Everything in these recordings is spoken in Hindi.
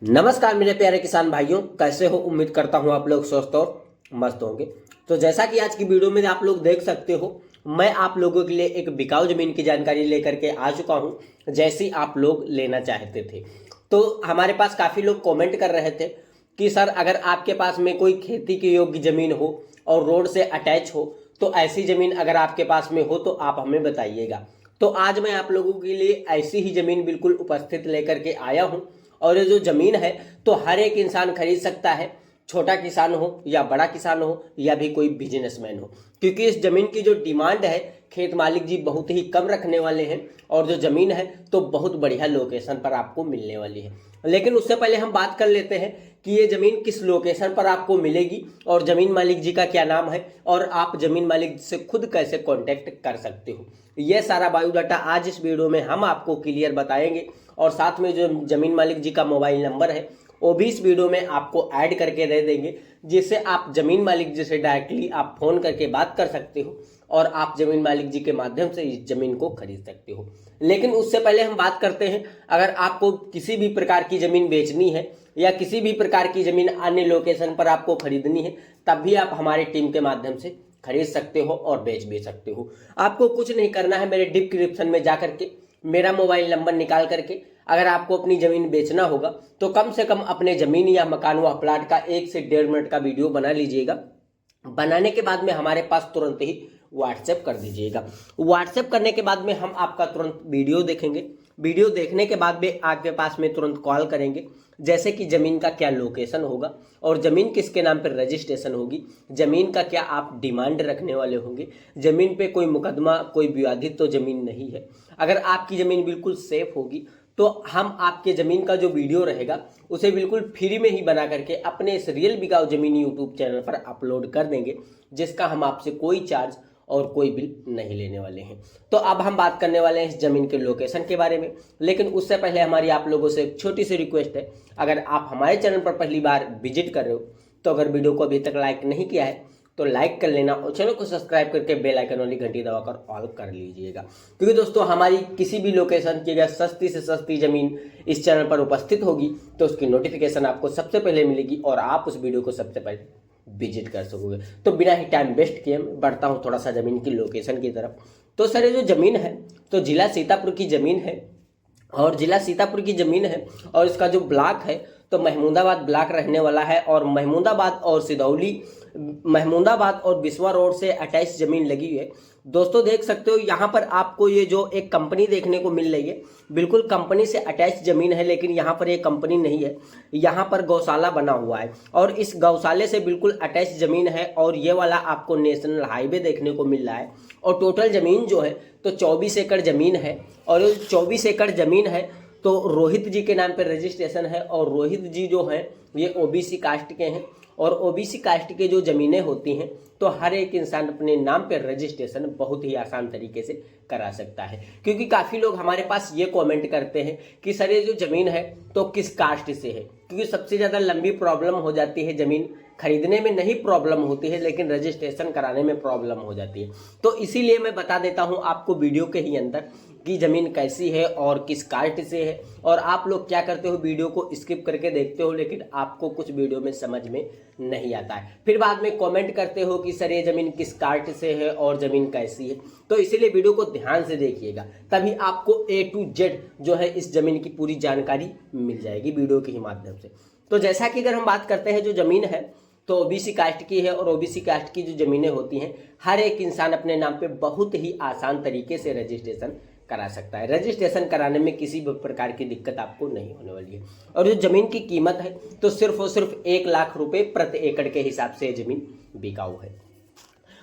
नमस्कार मेरे प्यारे किसान भाइयों, कैसे हो? उम्मीद करता हूं आप लोग स्वस्थ और मस्त होंगे। तो जैसा कि आज की वीडियो में आप लोग देख सकते हो, मैं आप लोगों के लिए एक बिकाऊ जमीन की जानकारी लेकर के आ चुका हूं, जैसी आप लोग लेना चाहते थे। तो हमारे पास काफ़ी लोग कमेंट कर रहे थे कि सर, अगर आपके पास में कोई खेती के योग्य ज़मीन हो और रोड से अटैच हो, तो ऐसी ज़मीन अगर आपके पास में हो तो आप हमें बताइएगा। तो आज मैं आप लोगों के लिए ऐसी ही ज़मीन बिल्कुल उपस्थित लेकर के आया हूँ। और ये जो ज़मीन है तो हर एक इंसान खरीद सकता है, छोटा किसान हो या बड़ा किसान हो या भी कोई बिजनेसमैन हो, क्योंकि इस ज़मीन की जो डिमांड है खेत मालिक जी बहुत ही कम रखने वाले हैं और जो ज़मीन है तो बहुत बढ़िया लोकेशन पर आपको मिलने वाली है। लेकिन उससे पहले हम बात कर लेते हैं कि ये ज़मीन किस लोकेशन पर आपको मिलेगी और ज़मीन मालिक जी का क्या नाम है और आप ज़मीन मालिक से खुद कैसे कांटेक्ट कर सकते हो। ये सारा बायोडाटा आज इस वीडियो में हम आपको क्लियर बताएंगे और साथ में जो ज़मीन मालिक जी का मोबाइल नंबर है वो भी इस वीडियो में आपको ऐड करके दे देंगे, जिससे आप ज़मीन मालिक जी से डायरेक्टली आप फ़ोन करके बात कर सकते हो और आप ज़मीन मालिक जी के माध्यम से इस ज़मीन को खरीद सकते हो। लेकिन उससे पहले हम बात करते हैं, अगर आपको किसी भी प्रकार की ज़मीन बेचनी है या किसी भी प्रकार की ज़मीन अन्य लोकेशन पर आपको खरीदनी है, तब भी आप हमारी टीम के माध्यम से खरीद सकते हो और बेच भी सकते हो। आपको कुछ नहीं करना है, मेरे डिस्क्रिप्शन में जा करके मेरा मोबाइल नंबर निकाल करके अगर आपको अपनी ज़मीन बेचना होगा तो कम से कम अपने ज़मीन या मकान व प्लाट का 1 से 1.5 मिनट का वीडियो बना लीजिएगा। बनाने के बाद में हमारे पास तुरंत ही व्हाट्सएप कर दीजिएगा। व्हाट्सएप करने के बाद में हम आपका तुरंत वीडियो देखेंगे। वीडियो देखने के बाद में आपके पास में तुरंत कॉल करेंगे, जैसे कि ज़मीन का क्या लोकेशन होगा और ज़मीन किसके नाम पर रजिस्ट्रेशन होगी, ज़मीन का क्या आप डिमांड रखने वाले होंगे, ज़मीन पे कोई मुकदमा कोई विवादित तो ज़मीन नहीं है। अगर आपकी ज़मीन बिल्कुल सेफ होगी तो हम आपके ज़मीन का जो वीडियो रहेगा उसे बिल्कुल फ्री में ही बना करके अपने इस रियल बिकाऊ ज़मीन यूट्यूब चैनल पर अपलोड कर देंगे, जिसका हम आपसे कोई चार्ज और कोई बिल नहीं लेने वाले हैं। तो अब हम बात करने वाले हैं इस ज़मीन के लोकेशन के बारे में, लेकिन उससे पहले हमारी आप लोगों से एक छोटी सी रिक्वेस्ट है। अगर आप हमारे चैनल पर पहली बार विजिट कर रहे हो तो अगर वीडियो को अभी तक लाइक नहीं किया है तो लाइक कर लेना और चैनल को सब्सक्राइब करके बेल आइकन वाली घंटी दबाकर ऑल कर लीजिएगा, क्योंकि दोस्तों हमारी किसी भी लोकेशन की अगर सस्ती से सस्ती ज़मीन इस चैनल पर उपस्थित होगी तो उसकी नोटिफिकेशन आपको सबसे पहले मिलेगी और आप उस वीडियो को सबसे पहले विजिट कर सकोगे। तो बिना ही टाइम वेस्ट किए बढ़ता हूँ थोड़ा सा ज़मीन की लोकेशन की तरफ। तो सर, ये जो ज़मीन है तो जिला सीतापुर की ज़मीन है और जिला सीतापुर की ज़मीन है और इसका जो ब्लॉक है तो महमूदाबाद ब्लॉक रहने वाला है और महमूदाबाद और सिदौली, महमूदाबाद और बिस्वा रोड से अटैच ज़मीन लगी हुई है। दोस्तों देख सकते हो यहाँ पर आपको ये जो एक कंपनी देखने को मिल रही है, बिल्कुल कंपनी से अटैच ज़मीन है, लेकिन यहाँ पर ये कंपनी नहीं है, यहाँ पर गौशाला बना हुआ है और इस गौशाले से बिल्कुल अटैच ज़मीन है और ये वाला आपको नेशनल हाईवे देखने को मिल रहा है। और टोटल ज़मीन जो है तो 24 एकड़ ज़मीन है और ये 24 एकड़ ज़मीन है तो रोहित जी के नाम पर रजिस्ट्रेशन है और रोहित जी जो हैं ये ओबीसी कास्ट के हैं और ओबीसी कास्ट के जो ज़मीनें होती हैं तो हर एक इंसान अपने नाम पर रजिस्ट्रेशन बहुत ही आसान तरीके से करा सकता है। क्योंकि काफ़ी लोग हमारे पास ये कमेंट करते हैं कि सर, ये जो ज़मीन है तो किस कास्ट से है, क्योंकि सबसे ज़्यादा लंबी प्रॉब्लम हो जाती है, ज़मीन खरीदने में नहीं प्रॉब्लम होती है लेकिन रजिस्ट्रेशन कराने में प्रॉब्लम हो जाती है। तो इसीलिए मैं बता देता हूँ आपको वीडियो के ही अंदर कि ज़मीन कैसी है और किस कास्ट से है। और आप लोग क्या करते हो, वीडियो को स्किप करके देखते हो लेकिन आपको कुछ वीडियो में समझ में नहीं आता है, फिर बाद में कमेंट करते हो कि सर ये ज़मीन किस कास्ट से है और ज़मीन कैसी है। तो इसीलिए वीडियो को ध्यान से देखिएगा, तभी आपको A to Z जो है इस ज़मीन की पूरी जानकारी मिल जाएगी वीडियो के ही माध्यम से। तो जैसा कि अगर हम बात करते हैं, जो ज़मीन है तो ओबीसी कास्ट की है और ओबीसी कास्ट की जो ज़मीनें होती हैं हर एक इंसान अपने नाम पे बहुत ही आसान तरीके से रजिस्ट्रेशन करा सकता है। रजिस्ट्रेशन कराने में किसी भी प्रकार की दिक्कत आपको नहीं होने वाली है। और जो ज़मीन की कीमत है तो सिर्फ और सिर्फ 1 लाख रुपए प्रति एकड़ के हिसाब से ज़मीन बिकाऊ है।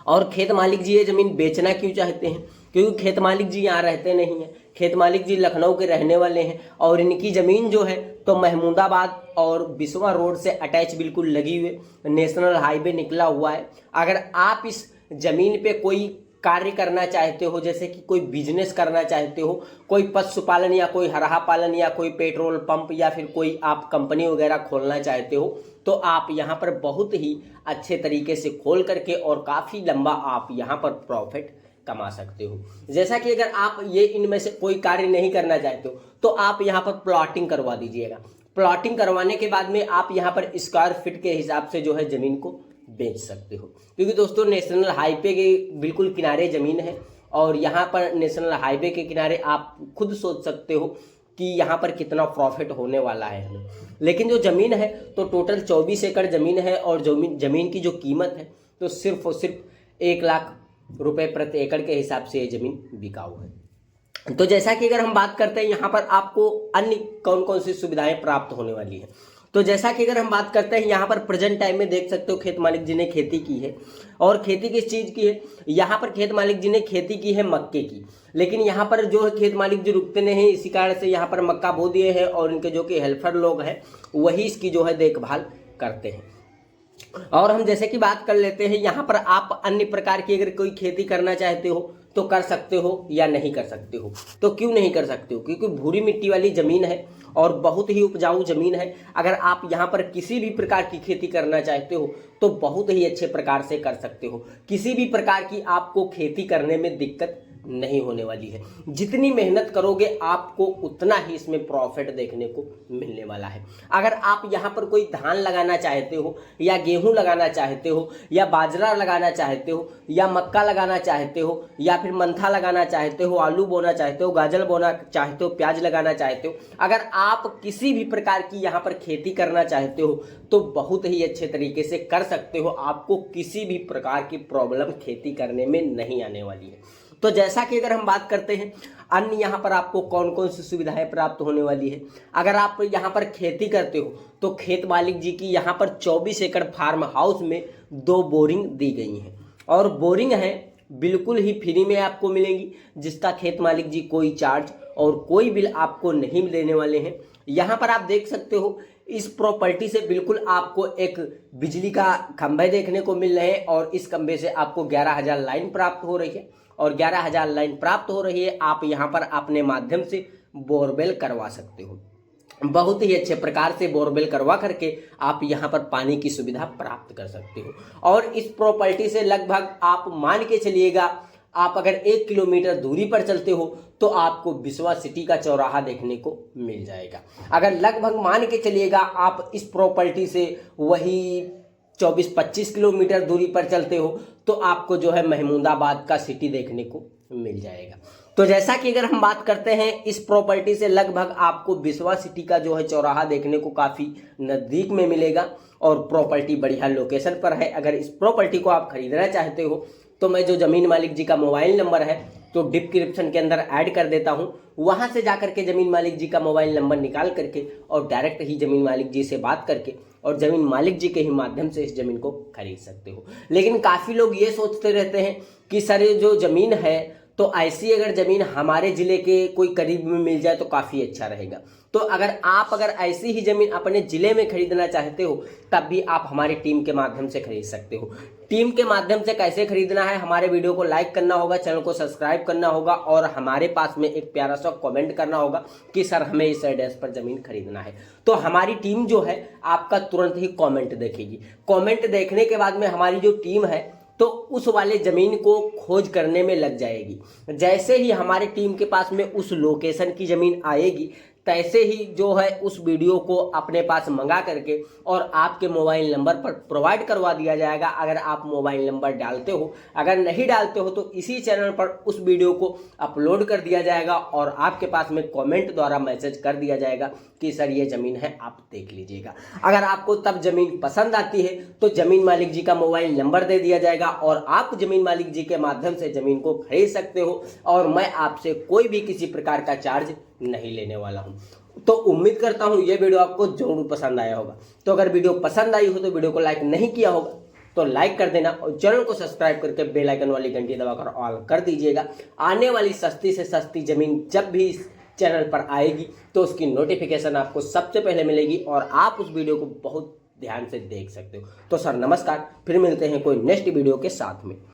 और खेत मालिक जी ये ज़मीन बेचना क्यों चाहते हैं, क्योंकि खेत मालिक जी यहाँ रहते नहीं हैं, खेत मालिक जी लखनऊ के रहने वाले हैं और इनकी ज़मीन जो है तो महमूदाबाद और बिस्वा रोड से अटैच बिल्कुल लगी हुई, नेशनल हाईवे निकला हुआ है। अगर आप इस ज़मीन पे कोई कार्य करना चाहते हो, जैसे कि कोई बिजनेस करना चाहते हो, कोई पशुपालन या कोई हरहा पालन या कोई पेट्रोल पंप या फिर कोई आप कंपनी वगैरह खोलना चाहते हो, तो आप यहाँ पर बहुत ही अच्छे तरीके से खोल करके और काफ़ी लंबा आप यहाँ पर प्रॉफिट कमा सकते हो। जैसा कि अगर आप ये इनमें से कोई कार्य नहीं करना चाहते हो तो आप यहाँ पर प्लॉटिंग करवा दीजिएगा। प्लॉटिंग करवाने के बाद में आप यहाँ पर स्क्वायर फीट के हिसाब से जो है ज़मीन को बेच सकते हो, क्योंकि दोस्तों नेशनल हाईवे के बिल्कुल किनारे ज़मीन है और यहाँ पर नेशनल हाईवे के किनारे आप खुद सोच सकते हो कि यहाँ पर कितना प्रॉफिट होने वाला है हमें। लेकिन जो ज़मीन है तो टोटल 24 एकड़ ज़मीन है और ज़मीन की जो कीमत है तो सिर्फ और सिर्फ 1 लाख रुपए प्रति एकड़ के हिसाब से ये ज़मीन बिकाऊ है। तो जैसा कि अगर हम बात करते हैं यहाँ पर आपको अन्य कौन कौन सी सुविधाएं प्राप्त होने वाली है, तो जैसा कि अगर हम बात करते हैं यहाँ पर प्रेजेंट टाइम में देख सकते हो खेत मालिक जी ने खेती की है। और खेती किस चीज़ की है, यहाँ पर खेत मालिक जी ने खेती की है मक्के की। लेकिन यहाँ पर जो है खेत मालिक जी रुकते नहीं, इसी कारण से यहाँ पर मक्का बो दिए हैं और इनके जो कि हेल्पर लोग हैं वही इसकी जो है देखभाल करते हैं। और हम जैसे कि बात कर लेते हैं यहाँ पर आप अन्य प्रकार की अगर कोई खेती करना चाहते हो तो कर सकते हो या नहीं कर सकते हो। तो क्यों नहीं कर सकते हो, क्योंकि भूरी मिट्टी वाली ज़मीन है और बहुत ही उपजाऊ ज़मीन है। अगर आप यहाँ पर किसी भी प्रकार की खेती करना चाहते हो तो बहुत ही अच्छे प्रकार से कर सकते हो। किसी भी प्रकार की आपको खेती करने में दिक्कत नहीं होने वाली है। जितनी मेहनत करोगे आपको उतना ही इसमें प्रॉफिट देखने को मिलने वाला है। अगर आप यहाँ पर कोई धान लगाना चाहते हो या गेहूं लगाना चाहते हो या बाजरा लगाना चाहते हो या मक्का लगाना चाहते हो या फिर मंथा लगाना चाहते हो, आलू बोना चाहते हो, गाजर बोना चाहते हो, प्याज लगाना चाहते हो, अगर आप किसी भी प्रकार की यहाँ पर खेती करना चाहते हो तो बहुत ही अच्छे तरीके से कर सकते हो। आपको किसी भी प्रकार की प्रॉब्लम खेती करने में नहीं आने वाली है। तो जैसा कि अगर हम बात करते हैं अन्य यहाँ पर आपको कौन कौन सी सुविधाएं प्राप्त होने वाली है। अगर आप यहाँ पर खेती करते हो तो खेत मालिक जी की यहाँ पर 24 एकड़ फार्म हाउस में 2 बोरिंग दी गई हैं और बोरिंग है बिल्कुल ही फ्री में आपको मिलेंगी, जिसका खेत मालिक जी कोई चार्ज और कोई बिल आपको नहीं देने वाले हैं। यहाँ पर आप देख सकते हो इस प्रॉपर्टी से बिल्कुल आपको एक बिजली का खंभे देखने को मिल रहे हैं और इस खंभे से आपको 11,000 लाइन प्राप्त हो रही है और 11,000 लाइन प्राप्त हो रही है। आप यहाँ पर अपने माध्यम से बोरवेल करवा सकते हो। बहुत ही अच्छे प्रकार से बोरवेल करवा करके आप यहाँ पर पानी की सुविधा प्राप्त कर सकते हो। और इस प्रॉपर्टी से लगभग आप मान के चलिएगा, आप अगर 1 किलोमीटर दूरी पर चलते हो तो आपको बिस्वा सिटी का चौराहा देखने को मिल जाएगा। अगर लगभग मान के चलिएगा आप इस प्रॉपर्टी से वही 24-25 किलोमीटर दूरी पर चलते हो तो आपको जो है महमूदाबाद का सिटी देखने को मिल जाएगा। तो जैसा कि अगर हम बात करते हैं इस प्रॉपर्टी से लगभग आपको बिस्वा सिटी का जो है चौराहा देखने को काफ़ी नज़दीक में मिलेगा और प्रॉपर्टी बढ़िया लोकेशन पर है। अगर इस प्रॉपर्टी को आप खरीदना चाहते हो तो मैं जो ज़मीन मालिक जी का मोबाइल नंबर है तो डिस्क्रिप्शन के अंदर ऐड कर देता हूँ, वहाँ से जा करके ज़मीन मालिक जी का मोबाइल नंबर निकाल करके और डायरेक्ट ही ज़मीन मालिक जी से बात करके और ज़मीन मालिक जी के ही माध्यम से इस ज़मीन को खरीद सकते हो। लेकिन काफ़ी लोग ये सोचते रहते हैं कि सर ये जो ज़मीन है तो ऐसी अगर ज़मीन हमारे ज़िले के कोई करीब में मिल जाए तो काफ़ी अच्छा रहेगा। तो अगर ऐसी ही ज़मीन अपने ज़िले में खरीदना चाहते हो तब भी आप हमारी टीम के माध्यम से खरीद सकते हो। टीम के माध्यम से कैसे खरीदना है, हमारे वीडियो को लाइक करना होगा, चैनल को सब्सक्राइब करना होगा और हमारे पास में एक प्यारा सा कमेंट करना होगा कि सर हमें इस एड्रेस पर ज़मीन खरीदना है। तो हमारी टीम जो है आपका तुरंत ही कमेंट देखेगी। कमेंट देखने के बाद में हमारी जो टीम है तो उस वाले ज़मीन को खोज करने में लग जाएगी। जैसे ही हमारे टीम के पास में उस लोकेशन की ज़मीन आएगी तैसे ही जो है उस वीडियो को अपने पास मंगा करके और आपके मोबाइल नंबर पर प्रोवाइड करवा दिया जाएगा। अगर आप मोबाइल नंबर डालते हो, अगर नहीं डालते हो तो इसी चैनल पर उस वीडियो को अपलोड कर दिया जाएगा और आपके पास में कमेंट द्वारा मैसेज कर दिया जाएगा कि सर ये ज़मीन है, आप देख लीजिएगा। अगर आपको तब ज़मीन पसंद आती है तो ज़मीन मालिक जी का मोबाइल नंबर दे दिया जाएगा और आप ज़मीन मालिक जी के माध्यम से ज़मीन को खरीद सकते हो और मैं आपसे कोई भी किसी प्रकार का चार्ज नहीं लेने वाला हूं। तो उम्मीद करता हूं ये वीडियो आपको जरूर पसंद आया होगा। तो अगर वीडियो पसंद आई हो तो वीडियो को लाइक नहीं किया होगा तो लाइक कर देना और चैनल को सब्सक्राइब करके बेल आइकन वाली घंटी दबाकर ऑल कर दीजिएगा। आने वाली सस्ती से सस्ती ज़मीन जब भी इस चैनल पर आएगी तो उसकी नोटिफिकेशन आपको सबसे पहले मिलेगी और आप उस वीडियो को बहुत ध्यान से देख सकते हो। तो सर नमस्कार, फिर मिलते हैं कोई नेक्स्ट वीडियो के साथ में।